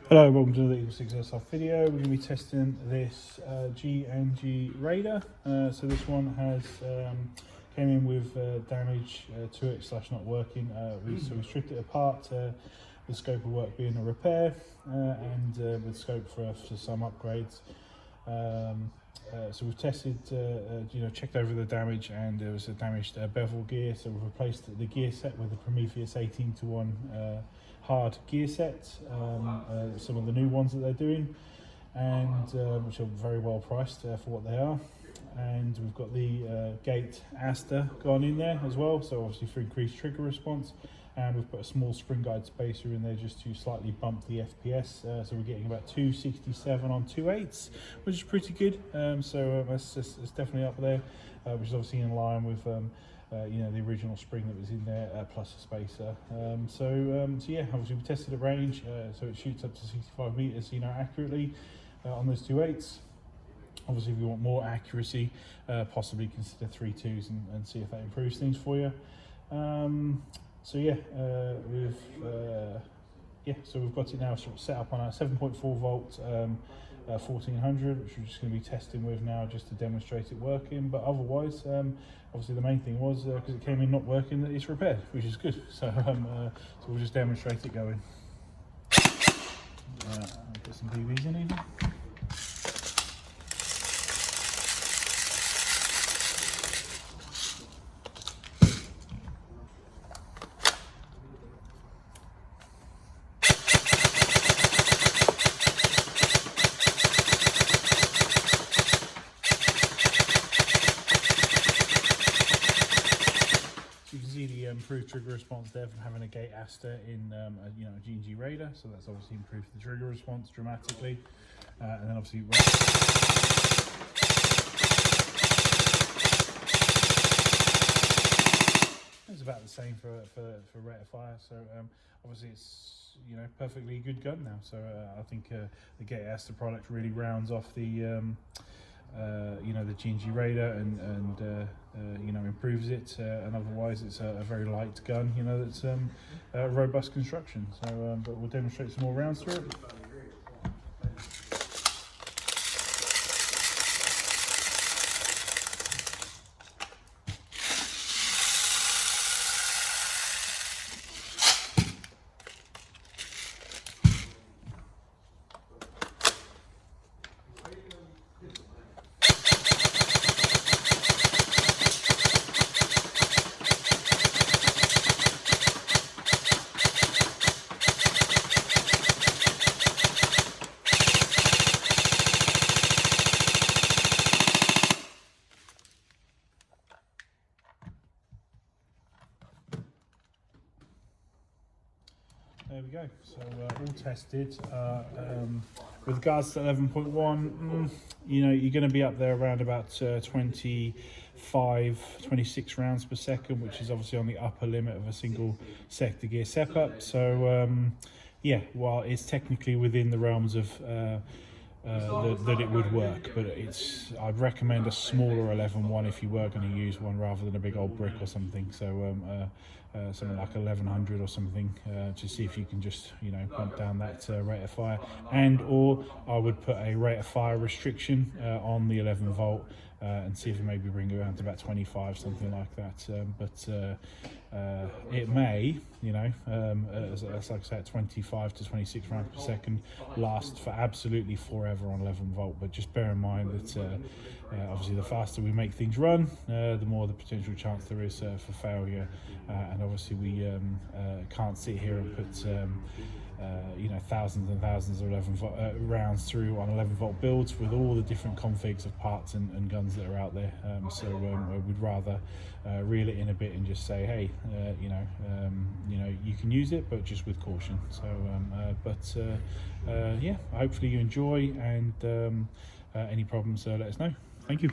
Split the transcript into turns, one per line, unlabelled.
Hello, welcome to the EagleSix Airsoft video. We're going to be testing this G&G Raider. So this one has came in with damage to it / not working. So we stripped it apart with scope of work being a repair and with scope for some upgrades. So we've tested, checked over the damage, and there was a damaged bevel gear. So we've replaced the gear set with the Prometheus 18:1 hard gear set, some of the new ones that they're doing, and which are very well priced for what they are. And we've got the gate Aster gone in there as well, so obviously for increased trigger response. And we've put a small spring guide spacer in there just to slightly bump the FPS. So we're getting about 267 on 2.8s, which is pretty good. It's definitely up there, which is obviously in line with the original spring that was in there, plus a spacer. Yeah, obviously we tested at range, so it shoots up to 65 meters, accurately on those 2.8s. Obviously, if you want more accuracy, possibly consider 3.2s and see if that improves things for you. So we've got it now sort of set up on a 7.4 volt 1400, which we're just going to be testing with now just to demonstrate it working. But otherwise, obviously the main thing was because it came in not working, that it's repaired, which is good. So we'll just demonstrate it going. I'll put some BBs in even. You can see the improved trigger response there from having a gate Aster in a G&G Raider, so that's obviously improved the trigger response dramatically. And then obviously it's about the same for rate of fire. So obviously it's perfectly good gun now. So I think the gate Aster product really rounds off the the G&G Raider and improves it, and otherwise it's a very light gun, that's robust construction. So but we'll demonstrate some more rounds through it. There we go, so all tested. With regards to 11.1, you're going to be up there around about 26 rounds per second, which is obviously on the upper limit of a single sector gear setup. So while it's technically within the realms of that it would work, but I'd recommend a smaller 11.1 if you were going to use one rather than a big old brick or something. So something like 1100 or something, to see if you can just bump down that rate of fire, or I would put a rate of fire restriction on the 11 volt and see if it maybe bring it around to about 25, something like that. It may, as like I said, 25 to 26 rounds per second last for absolutely forever on 11 volt. But just bear in mind that obviously the faster we make things run, the more the potential chance there is for failure. And obviously we can't sit here and put thousands and thousands of 11 volt rounds through on 11 volt builds with all the different configs of parts and guns that are out there. We'd rather reel it in a bit and just say, hey, you can use it, but just with caution. So hopefully you enjoy, and any problems, let us know. Thank you.